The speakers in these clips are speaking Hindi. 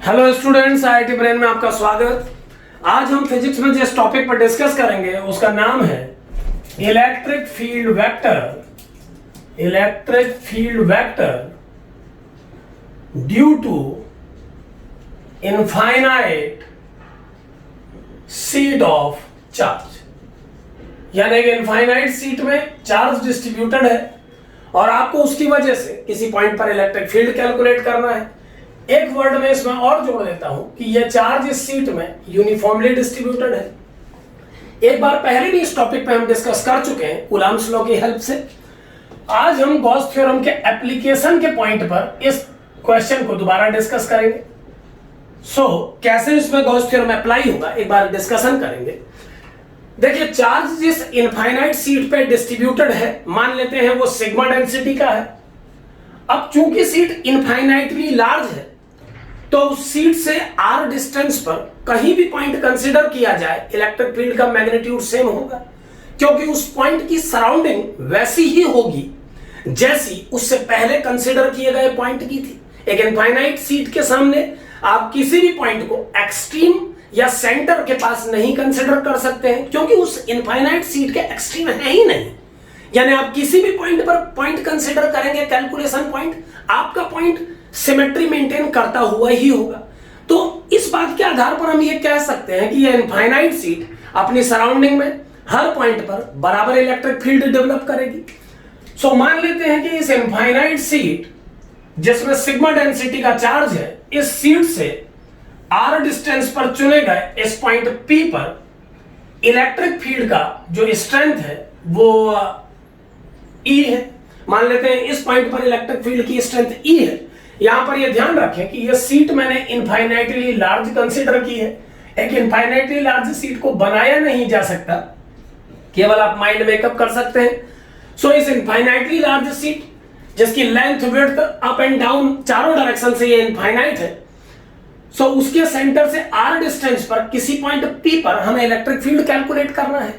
हेलो स्टूडेंट्स, आईआईटी ब्रेन में आपका स्वागत। आज हम फिजिक्स में जिस टॉपिक पर डिस्कस करेंगे उसका नाम है electric field vector. Electric field vector due to infinite sheet of charge. यानी कि इनफाइनाइट सीट में चार्ज डिस्ट्रीब्यूटेड है और आपको उसकी वजह से किसी पॉइंट पर इलेक्ट्रिक फील्ड कैलकुलेट करना है। एक वर्ड में इसमें और जोड़ देता हूं कि यह चार्ज इस सीट में यूनिफॉर्मली डिस्ट्रीब्यूटेड है। एक बार पहले भी इस टॉपिक पे हम डिस्कस कर चुके हैं कूलम्ब्स लॉ की हेल्प से। आज हम गॉस थ्योरम के एप्लीकेशन के पॉइंट पर इस क्वेश्चन को दोबारा डिस्कस करेंगे। कैसे इसमें गॉस थ्योरम अप्लाई होगा एक बार डिस्कशन करेंगे। देखिए, चार्ज जिस इनफाइनाइट सीट पे डिस्ट्रीब्यूटेड है, मान लेते हैं वो सिग्मा डेंसिटी का है। अब चूंकि सीट इनफाइनाइटली लार्ज है तो उस सीट से r डिस्टेंस पर कहीं भी पॉइंट कंसीडर किया जाए, इलेक्ट्रिक फील्ड का मैग्नीट्यूड सेम होगा, क्योंकि उस पॉइंट की सराउंडिंग वैसी ही होगी जैसी उससे पहले कंसीडर किए गए पॉइंट की थी। एक इनफाइनाइट सीट के सामने आप किसी भी पॉइंट को एक्सट्रीम या सेंटर के पास नहीं कंसीडर कर सकते हैं, क्योंकि उस इनफाइनाइट सीट के एक्सट्रीम है ही नहीं। यानी आप किसी भी पॉइंट पर पॉइंट कंसीडर करेंगे, कैलकुलेशन पॉइंट, आपका पॉइंट सिमेट्री मेंटेन करता हुआ ही होगा। तो इस बात के आधार पर हम ये कह सकते हैं कि ये इनफाइनाइट सीट अपनी सराउंडिंग में हर पॉइंट पर बराबर इलेक्ट्रिक फील्ड डेवलप करेगी। मान लेते हैं कि इस इनफाइनाइट सीट जिसमें सिग्मा डेंसिटी का चार्ज है, इस सीट से r डिस्टेंस पर चुने गए इस पॉइंट P पर इलेक्ट्रिक फील्ड का जो स्ट्रेंथ है वो E है। मान लेते हैं इस पॉइंट पर इलेक्ट्रिक फील्ड की स्ट्रेंथ E है। यहां पर यह ध्यान रखें कि यह सीट मैंने इनफाइनाइटली लार्ज कंसीडर की है। एक इनफाइनाइटली लार्ज सीट को बनाया नहीं जा सकता, केवल आप माइंड मेकअप कर सकते हैं। इस इनफाइनाइटली लार्ज सीट जिसकी length width up and down चारों डायरेक्शन से ये इनफाइनाइट है, उसके सेंटर से r डिस्टेंस पर किसी पॉइंट P पर हमें इलेक्ट्रिक फील्ड कैलकुलेट करना है।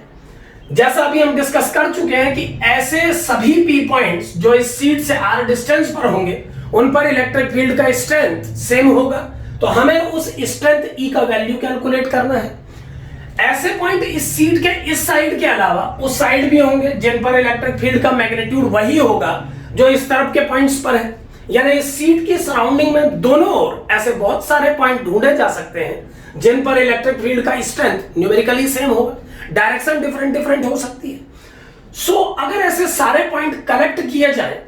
जैसा अभी हम डिस्कस कर चुके हैं कि ऐसे सभी P पॉइंट्स जो इस सीट से r डिस्टेंस पर होंगे उन पर इलेक्ट्रिक फील्ड का स्ट्रेंथ सेम होगा, तो हमें उस स्ट्रेंथ E का वैल्यू कैलकुलेट करना है। ऐसे पॉइंट इस सीट के इस साइड के अलावा उस साइड भी होंगे जिन पर इलेक्ट्रिक फील्ड का मैग्नीट्यूड वही होगा जो इस तरफ के पॉइंट्स पर है। यानी इस सीट की सराउंडिंग में दोनों ओर ऐसे बहुत सारे पॉइंट ढूंढे जा सकते हैं जिन पर इलेक्ट्रिक फील्ड का स्ट्रेंथ न्यूमेरिकली सेम होगा, डायरेक्शन डिफरेंट हो सकती है। अगर ऐसे सारे पॉइंट कलेक्ट किए जाए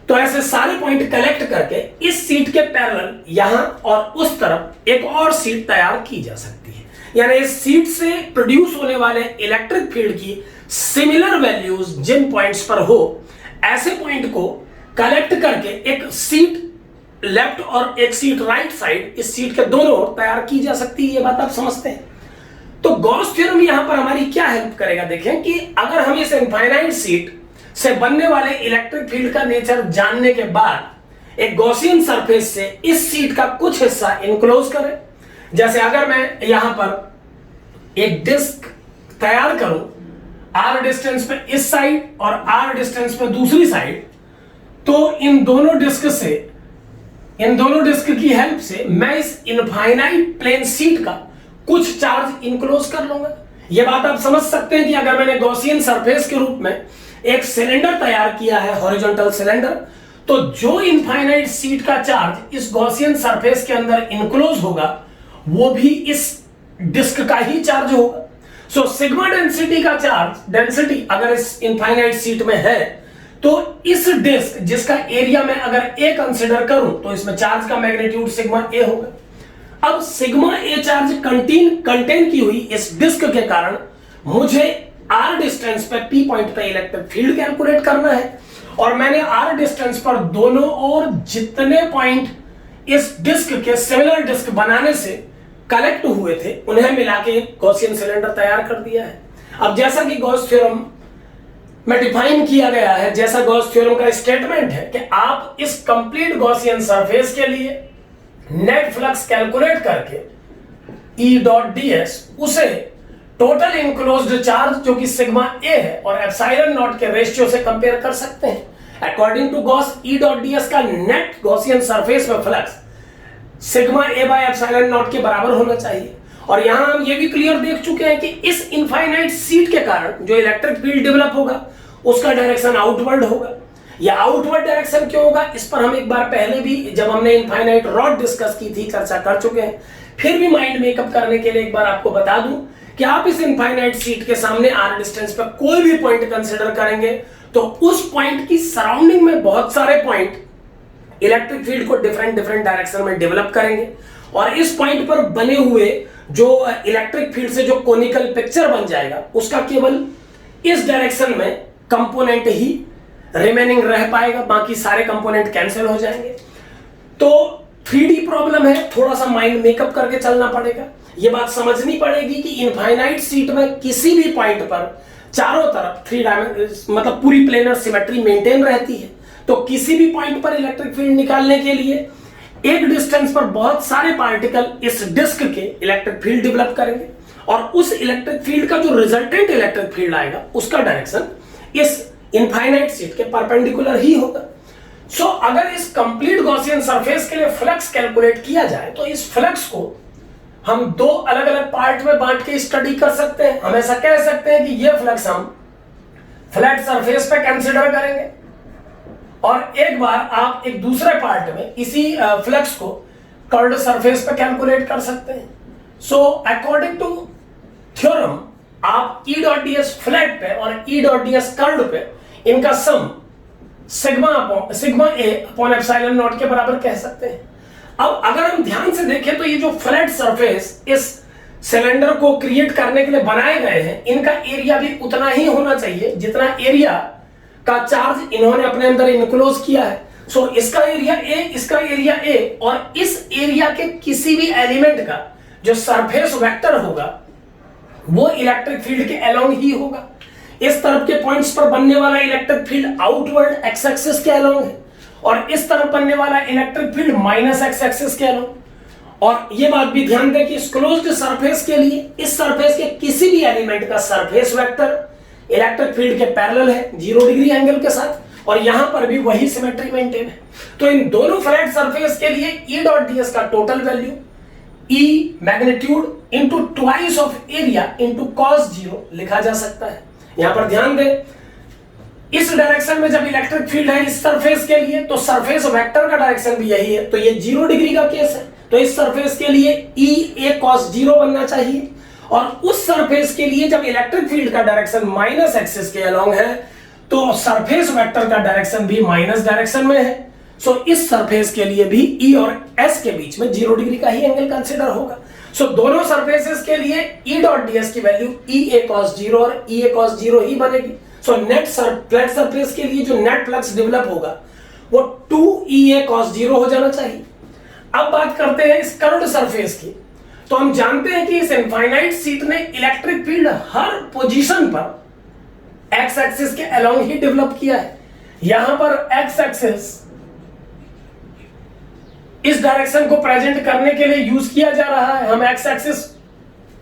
तो ऐसे सारे पॉइंट कलेक्ट करके इस सीट के पैरेलल यहां और उस तरफ एक और सीट तैयार की जा सकती है। यानी इस सीट से प्रोड्यूस होने वाले इलेक्ट्रिक फील्ड की सिमिलर वैल्यूज जिन पॉइंट्स पर हो, ऐसे पॉइंट को कलेक्ट करके एक सीट लेफ्ट और एक सीट राइट साइड इस सीट के दोनों ओर तैयार की जा सकती है। ये बात आप समझते हैं। तो गॉस थ्योरम यहां पर हमारी क्या हेल्प करेगा, देखें कि अगर हम इस इनफाइनाइट सीट से बनने वाले इलेक्ट्रिक फील्ड का नेचर जानने के बाद एक गॉसियन सरफेस से इस सीट का कुछ हिस्सा इनक्लोज करें। जैसे अगर मैं यहां पर एक डिस्क तैयार करूं r डिस्टेंस पे इस साइड और r डिस्टेंस पे दूसरी साइड, तो इन दोनों डिस्क की हेल्प से मैं इस इनफाइनाइट प्लेन सीट का कुछ चार्ज इनक्लोज कर लूंगा। यह बात आप समझ सकते हैं कि अगर मैंने गॉसियन सरफेस के रूप में एक सिलेंडर तैयार किया है, हॉरिजॉन्टल सिलेंडर, तो जो इनफाइनाइट सीट का चार्ज इस गॉसियन सरफेस के अंदर इनक्लोज होगा वो भी इस डिस्क का ही चार्ज होगा। सिग्मा डेंसिटी का चार्ज डेंसिटी अगर इस इनफाइनाइट सीट में है तो इस डिस्क जिसका एरिया में अगर a कंसीडर करूं तो इसमें चार्ज का मैग्नीट्यूड सिग्मा a होगा। अब सिग्मा a चार्ज कंटेन की हुई इस डिस्क के कारण मुझे r डिस्टेंस पे P पॉइंट पे इलेक्ट्रिक फील्ड कैलकुलेट करना है, और मैंने r डिस्टेंस पर दोनों ओर जितने पॉइंट इस डिस्क के सिमिलर डिस्क बनाने से कलेक्ट हुए थे उन्हें मिला के गॉसियन सिलेंडर तैयार कर दिया है। अब जैसा कि गॉस थ्योरम में डिफाइन किया गया है, जैसा गॉस थ्योरम का स्टेटमेंट है कि आप इस कंप्लीट गॉसियन सरफेस के लिए नेट फ्लक्स कैलकुलेट करके E डॉट ds उसे टोटल इनक्लोज्ड चार्ज जो कि सिग्मा a है और एप्सिलॉन नॉट के रेशियो से कंपेयर कर सकते हैं। According to Gauss E dot ds का नेट गॉसियन सरफेस में flux sigma A by epsilon naught के बराबर होना चाहिए। और यहां हम ये भी क्लियर देख चुके हैं कि इस इनफाइनाइट सीट के कारण जो इलेक्ट्रिक फील्ड डेवलप होगा उसका डायरेक्शन आउटवर्ड होगा। या आउटवर्ड डायरेक्शन क्यों होगा, इस पर हम एक बार पहले भी जब हमने इनफाइनाइट रॉड डिस्कस की थी चर्चा कर चुके हैं। फिर भी माइंड मेकअप करने के लिए एक बार आपको बता दूं कि आप इस इनफाइनाइट सीट के सामने आर डिस्टेंस पर कोई भी पॉइंट कंसिडर करेंगे तो उस पॉइंट की सराउंडिंग में बहुत सारे पॉइंट इलेक्ट्रिक फील्ड को डिफरेंट डायरेक्शन में डेवलप करेंगे। और इस पॉइंट पर बने हुए जो इलेक्ट्रिक फील्ड से जो कोनिकल पिक्चर बन जाएगा उसका केवल इस डायरेक्शन में कंपोनेंट ही रिमेनिंग रह पाएगा, बाकी सारे कंपोनेंट कैंसिल हो जाएंगे। तो 3D प्रॉब्लम है, थोड़ा सा माइंड मेकअप करके चलना पड़ेगा। ये बात समझनी पड़ेगी कि इनफाइनाइट सीट में किसी भी पॉइंट पर चारों तरफ 3 डायमेंशन मतलब पूरी प्लेनर सिमेट्री मेंटेन रहती है। तो किसी भी पॉइंट पर इलेक्ट्रिक फील्ड निकालने के लिए एक डिस्टेंस पर बहुत सारे पार्टिकल इस डिस्क के इलेक्ट्रिक फील्ड डेवलप करेंगे और उस इलेक्ट्रिक फील्ड का जो रिजल्टेंट इलेक्ट्रिक फील्ड आएगा उसका डायरेक्शन इस इनफाइनाइट सीट के परपेंडिकुलर ही होगा। सो अगर इस कंप्लीट गॉसियन सरफेस के लिए फ्लक्स कैलकुलेट किया जाए तो इस फ्लक्स को हम दो अलग अलग पार्ट में बांट के स्टडी कर सकते हैं। हम ऐसा कह सकते हैं कि यह फ्लक्स हम फ्लैट सरफेस पे कंसीडर करेंगे और एक बार आप एक दूसरे पार्ट में इसी फ्लक्स को कर्व्ड सरफेस पे कैलकुलेट कर सकते हैं। सो अकॉर्डिंग टू थ्योरम आप E डॉट ds फ्लैट पे और E डॉट ds कर्व्ड पे इनका sum sigma A upon epsilon naught के बराबर कह सकते हैं। अब अगर हम ध्यान से देखें तो ये जो फ्लैट सरफेस इस सिलेंडर को क्रिएट करने के लिए बनाए गए हैं इनका एरिया भी उतना ही होना चाहिए जितना एरिया का चार्ज इन्होंने अपने अंदर इनक्लोज किया है। सो इसका एरिया ए, इसका एरिया ए और इस एरिया के किसी भी एलिमेंट का जो सरफेस वेक्टर होगा वो इलेक्ट्रिक फील्ड के अलोंग ही होगा। इस तरफ के पॉइंट्स पर बनने वाला electric field outward x axis के अलोंग है और इस तरफ बनने वाला electric field minus x axis के अलोंग। और ये बात भी ध्यान दें कि इस क्लोज्ड सरफेस के लिए इस सरफेस के किसी भी एलिमेंट का सरफेस वेक्टर इलेक्ट्रिक फील्ड के पैरेलल है 0 डिग्री एंगल के साथ और यहां पर भी वही सिमेट्री मेंटेन है। तो इन दोनों फ्लैट सरफेस के लिए E डॉट ds का total value E magnitude into twice of area into cos 0 लिखा जा सकता है। यहां पर ध्यान दें इस डायरेक्शन में जब इलेक्ट्रिक फील्ड है इस सरफेस के लिए तो सरफेस वेक्टर का डायरेक्शन भी यही है, तो ये 0 डिग्री का केस है। तो इस सरफेस के लिए E a cos 0 बनना चाहिए और उस सरफेस के लिए जब इलेक्ट्रिक फील्ड का डायरेक्शन माइनस एक्सिस के अलोंग है तो सरफेस वेक्टर का डायरेक्शन भी माइनस डायरेक्शन में है। सो इस सरफेस के लिए भी E और S के बीच में 0 डिग्री का ही एंगल कंसीडर होगा। सो दोनों सरफेसेस के लिए E डॉट ds की वैल्यू E a cos 0 और E a cos 0 ही बनेगी। सो नेट फ्लैट सरफेस के लिए जो नेट फ्लक्स डेवलप होगा वो 2 E a cos 0 हो जाना चाहिए। अब बात करते हैं इस कर्व्ड सरफेस की। तो हम जानते हैं कि इस इनफाइनाइट सीट ने इलेक्ट्रिक फील्ड हर पोजीशन पर एक्स एक्सिस के अलोंग ही डेवलप किया है। यहां पर एक्स एक्सिस इस डायरेक्शन को प्रेजेंट करने के लिए यूज किया जा रहा है। हम एक्स एक्सिस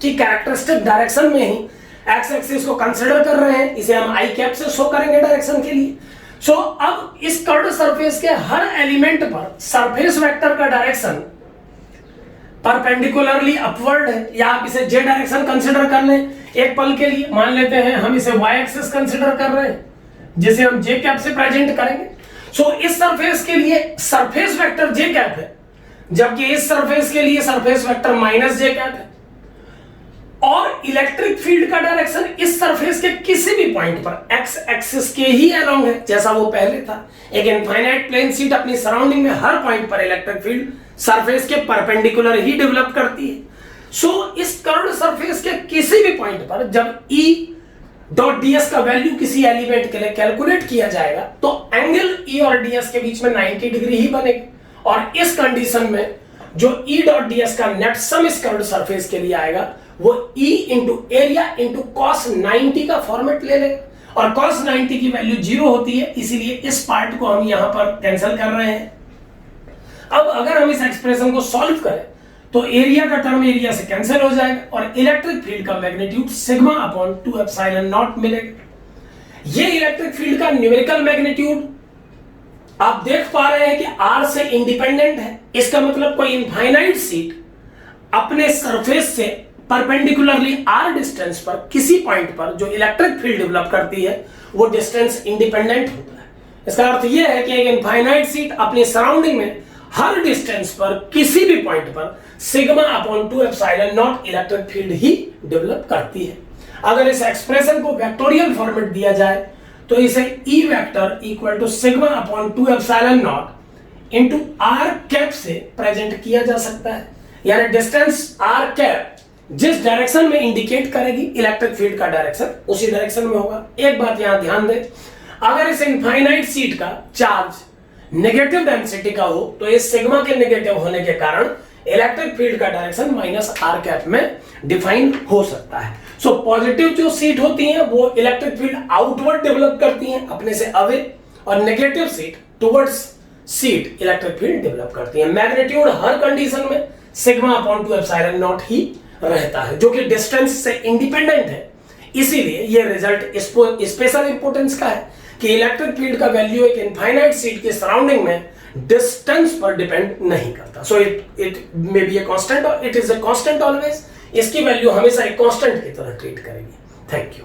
की कैरेक्टरिस्टिक डायरेक्शन में ही एक्स एक्सिस को कंसीडर कर रहे हैं, इसे हम आई कैप से शो करेंगे डायरेक्शन के लिए। सो अब इस कर्व्ड सरफेस के हर एलिमेंट पर सरफेस वेक्टर का डायरेक्शन परपेंडिकुलरली अपवर्ड है या आप इसे जे डायरेक्शन कंसीडर कर लें। एक पल के लिए मान लेते हैं हम इसे वाई एक्सिस कंसीडर कर रहे हैं जिसे हम जे कैप से प्रेजेंट करेंगे। सो इस सरफेस के लिए सरफेस वेक्टर जे कैप है जबकि इस सरफेस के लिए सरफेस वेक्टर माइनस जे कैप है और इलेक्ट्रिक फील्ड का डायरेक्शन इस सरफेस के किसी भी पॉइंट पर एक्स एक्सिस के ही अलोंग है जैसा वो पहले था। एक इनफाइनाइट प्लेन सीट अपनी सराउंडिंग में हर पॉइंट पर इलेक्ट्रिक फील्ड सरफेस के परपेंडिकुलर ही डेवलप करती है। सो इस कर्व्ड सरफेस के किसी भी पॉइंट पर जब E डॉट ds का वैल्यू किसी एलिमेंट के लिए कैलकुलेट किया जाएगा तो एंगल E और ds के बीच में 90 डिग्री ही बनेगा और इस कंडीशन में जो E डॉट ds का नेट सम इस कर्व्ड सरफेस के लिए आएगा वो E into area into cos 90 का फॉर्मेट ले लेगा और cos 90 की वैल्यू 0 होती है, इसीलिए इस पार्ट को हम यहां पर कैंसिल कर रहे हैं। अब अगर हम इस एक्सप्रेशन को सॉल्व करें तो एरिया का टर्म एरिया से कैंसिल हो जाएगा और इलेक्ट्रिक फील्ड का magnitude sigma upon 2 epsilon not मिलेगा। ये इलेक्ट्रिक फील्ड का न्यूमेरिकल मैग्नीट्यूड आप देख पा रहे हैं कि r से इंडिपेंडेंट है, इसका मतलब कोई इनफाइनाइट सीट अपने सरफेस से परपेंडिकुलरली r डिस्टेंस पर किसी पॉइंट पर जो इलेक्ट्रिक फील्ड डेवलप करती है वो डिस्टेंस इंडिपेंडेंट होता है। इसका अर्थ यह है कि एक इनफाइनाइट सीट अपनी सराउंडिंग में हर डिस्टेंस पर किसी भी पॉइंट पर sigma upon 2 epsilon not electric field he develop करती है। अगर इस एक्सप्रेशन को वेक्टोरियल फॉर्मेट दिया जाए तो इसे E vector equal to sigma upon 2 epsilon naught into r cap से प्रेजेंट किया जा सकता है। यानी डिस्टेंस r कैप जिस डायरेक्शन में इंडिकेट करेगी इलेक्ट्रिक फील्ड का डायरेक्शन उसी डायरेक्शन में होगा। एक बात यहां ध्यान दें, अगर इस इनफाइनाइट सीट का चार्ज नेगेटिव डेंसिटी का हो तो इस सिग्मा के नेगेटिव होने के कारण इलेक्ट्रिक फील्ड का डायरेक्शन माइनस r कैप में डिफाइन हो सकता है। सो पॉजिटिव जो सीट होती हैं वो इलेक्ट्रिक फील्ड आउटवर्ड डेवलप करती हैं अपने से अवे, और negative seat towards seat electric field develop करती है। मैग्नीट्यूड हर कंडीशन में सिग्मा अपॉन 2 एप्सिलॉन नॉट ही रहता है जो कि डिस्टेंस से इंडिपेंडेंट है। इसीलिए ये रिजल्ट स्पेशल इंपोर्टेंस का है कि इलेक्ट्रिक फील्ड का वैल्यू एक इनफाइनाइट सीट के सराउंडिंग में डिस्टेंस पर डिपेंड नहीं करता। So it may be a constant और it is a constant always. इसकी वैल्यू हमेशा एक कांस्टेंट की तरह ट्रीट करेगी। Thank you.